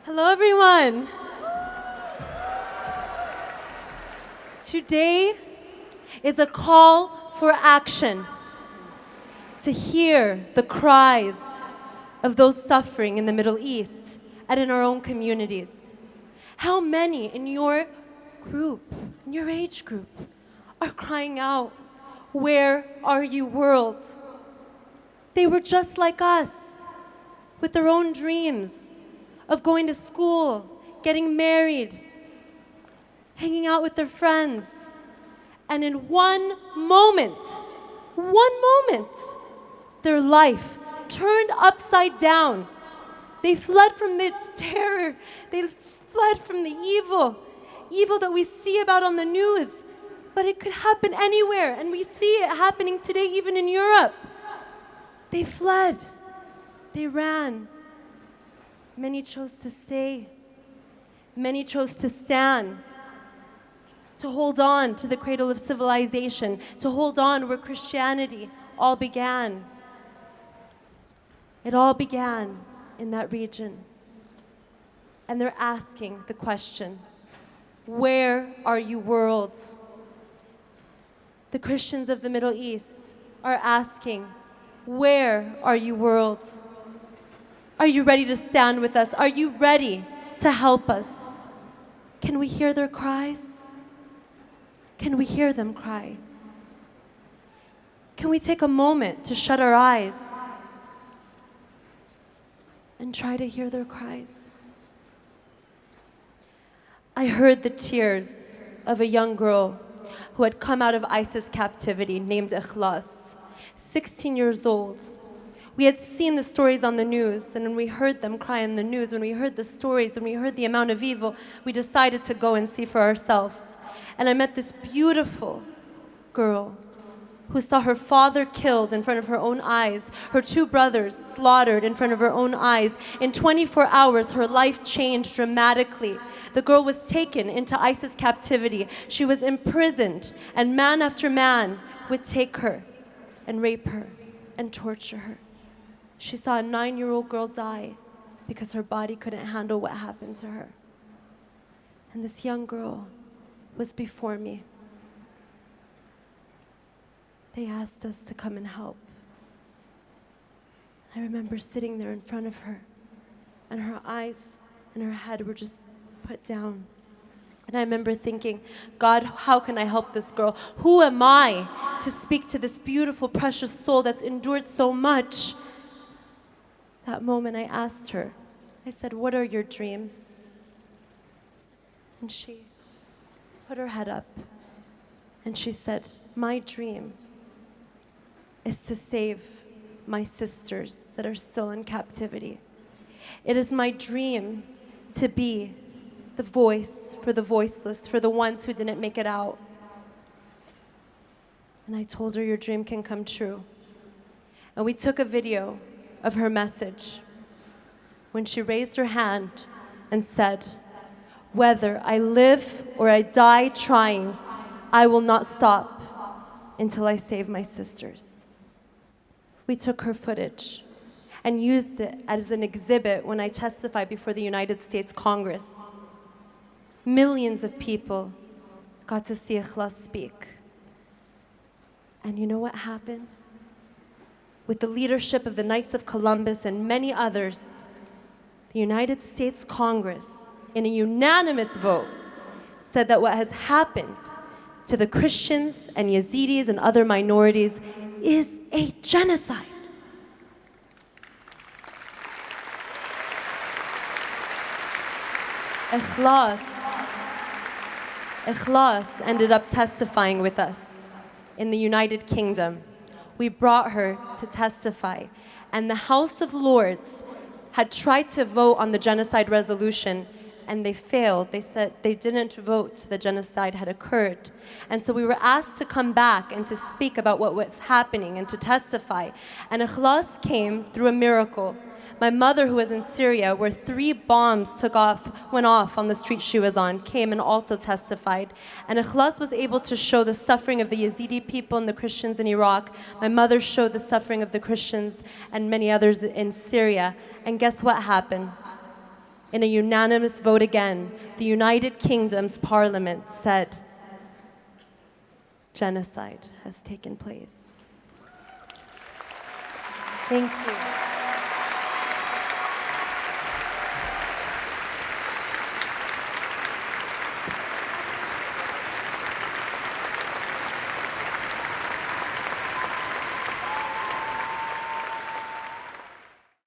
Hello, everyone. Today is a call for action to hear the cries of those suffering in the Middle East and in our own communities. How many in your group, in your age group, are crying out, "Where are you, world?" They were just like us, with their own dreams of going to school, getting married, hanging out with their friends. And in one moment, their life turned upside down. They fled from the terror. They fled from the evil that we see about on the news. But it could happen anywhere, and we see it happening today even in Europe. They fled. They ran. Many chose to stay. Many chose to stand, to hold on to the cradle of civilization, to hold on where Christianity all began. It all began in that region. And they're asking the question, "Where are you, world?" The Christians of the Middle East are asking, "Where are you, world?" Are you ready to stand with us? Are you ready to help us? Can we hear their cries? Can we hear them cry? Can we take a moment to shut our eyes and try to hear their cries? I heard the tears of a young girl who had come out of ISIS captivity named Ikhlas, 16 years old. We had seen the stories on the news, and when we heard them cry on the news, when we heard the stories, when we heard the amount of evil, we decided to go and see for ourselves. And I met this beautiful girl who saw her father killed in front of her own eyes, her two brothers slaughtered in front of her own eyes. In 24 hours, her life changed dramatically. The girl was taken into ISIS captivity. She was imprisoned, and man after man would take her and rape her and torture her. She saw a 9-year-old girl die because her body couldn't handle what happened to her. And this young girl was before me. They asked us to come and help. I remember sitting there in front of her, and her eyes and her head were just put down. And I remember thinking, "God, how can I help this girl? Who am I to speak to this beautiful, precious soul that's endured so much?" That moment I asked her, I said, "What are your dreams?" And she put her head up and she said, "My dream is to save my sisters that are still in captivity. It is my dream to be the voice for the voiceless, for the ones who didn't make it out." And I told her, "Your dream can come true." And we took a video of her message when she raised her hand and said, "Whether I live or I die trying, I will not stop until I save my sisters." We took her footage and used it as an exhibit when I testified before the United States Congress. Millions of people got to see Ikhlas speak. And you know what happened? With the leadership of the Knights of Columbus and many others, the United States Congress, in a unanimous vote, said that what has happened to the Christians and Yazidis and other minorities is a genocide. Ikhlas ended up testifying with us in the United Kingdom. We brought her to testify, and the House of Lords had tried to vote on the genocide resolution, and they failed. They said they didn't vote, the genocide had occurred. And so we were asked to come back and to speak about what was happening and to testify. And Ikhlas came through a miracle. My mother, who was in Syria, where 3 bombs went off on the street she was on, came and also testified. And Ikhlas was able to show the suffering of the Yazidi people and the Christians in Iraq. My mother showed the suffering of the Christians and many others in Syria. And guess what happened? in a unanimous vote again, the United Kingdom's parliament said, genocide has taken place. Thank you.